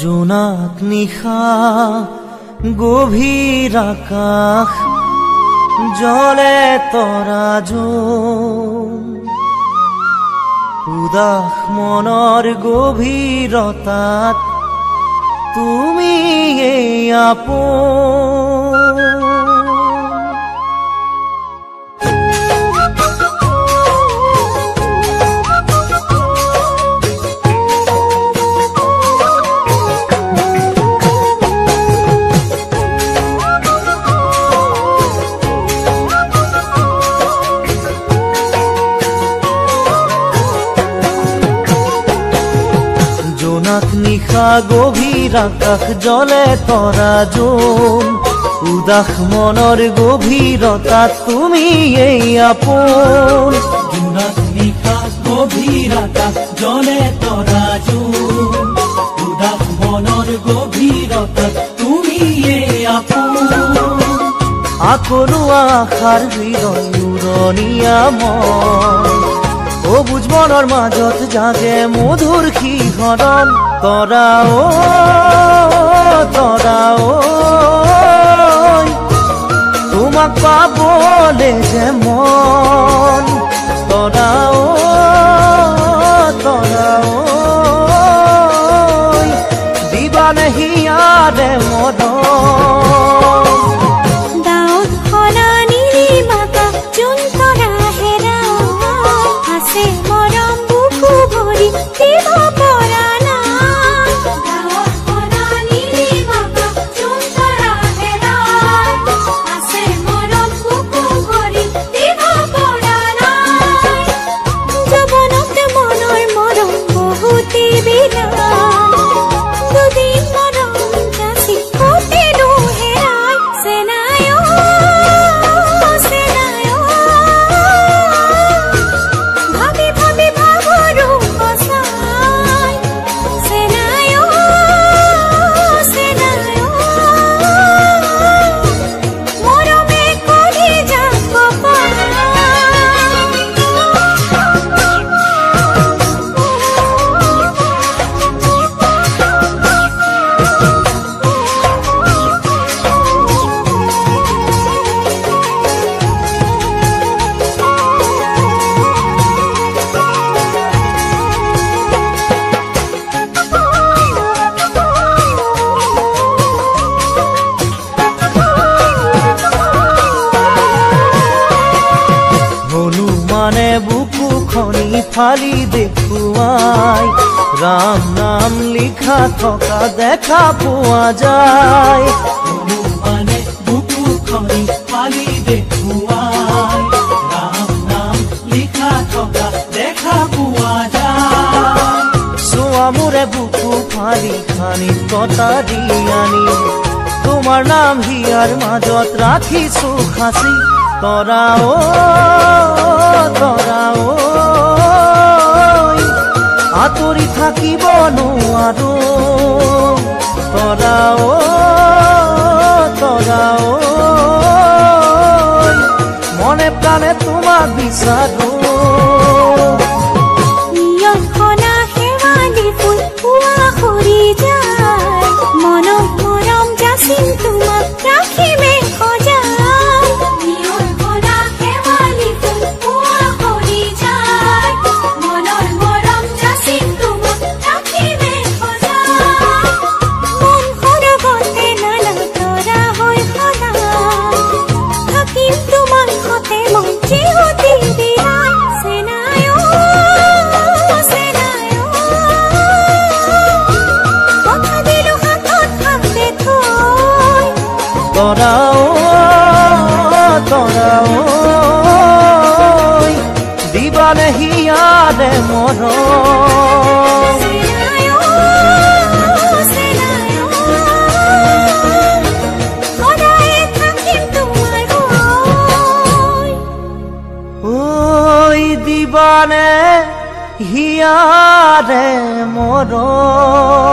জোনাক নিশা গভীৰ আকাশ জলে তৰা জোন উদাস মনৰ গভীৰতাত তুমি এই আপোন নিশা গভীৰ আকাশ জলে তৰা জোন উদাস মনৰ গভীৰতাত তুমি এই আপোন জোনাক নিশা গভীৰ আকাশ জলে তৰা জোন উদাস মনৰ গভীৰতাত তুমি এই আপোন আকলো আশাৰ হৃদয় উৰণীয়া মন অবুজ মনৰ মাজত জাগে মধুৰ শিহৰণ তৰা তোমাক পাবলে যে মন তৰা দিবানে হিয়াৰে মদন ফালি দেখুৱাই ৰাম নাম লিখা থকা দেখা পোৱা যায় মানে বুকুখনি ফালি দেখুৱাই ৰাম নাম লিখা থকা দেখা পোৱা যায় চোৱা মোৰে বুকু ফালি খানি কটাৰি আনি তোমাৰ নাম হিয়াৰ মাজত ৰাখিছো সাঁচি তৰা আতৰি থাকিব নোৱাৰো তৰা মনে প্ৰাণে তোমাক বিচাৰো দিবানে হিয়াৰে মৰম দিবানে হিয়াৰে মৰম।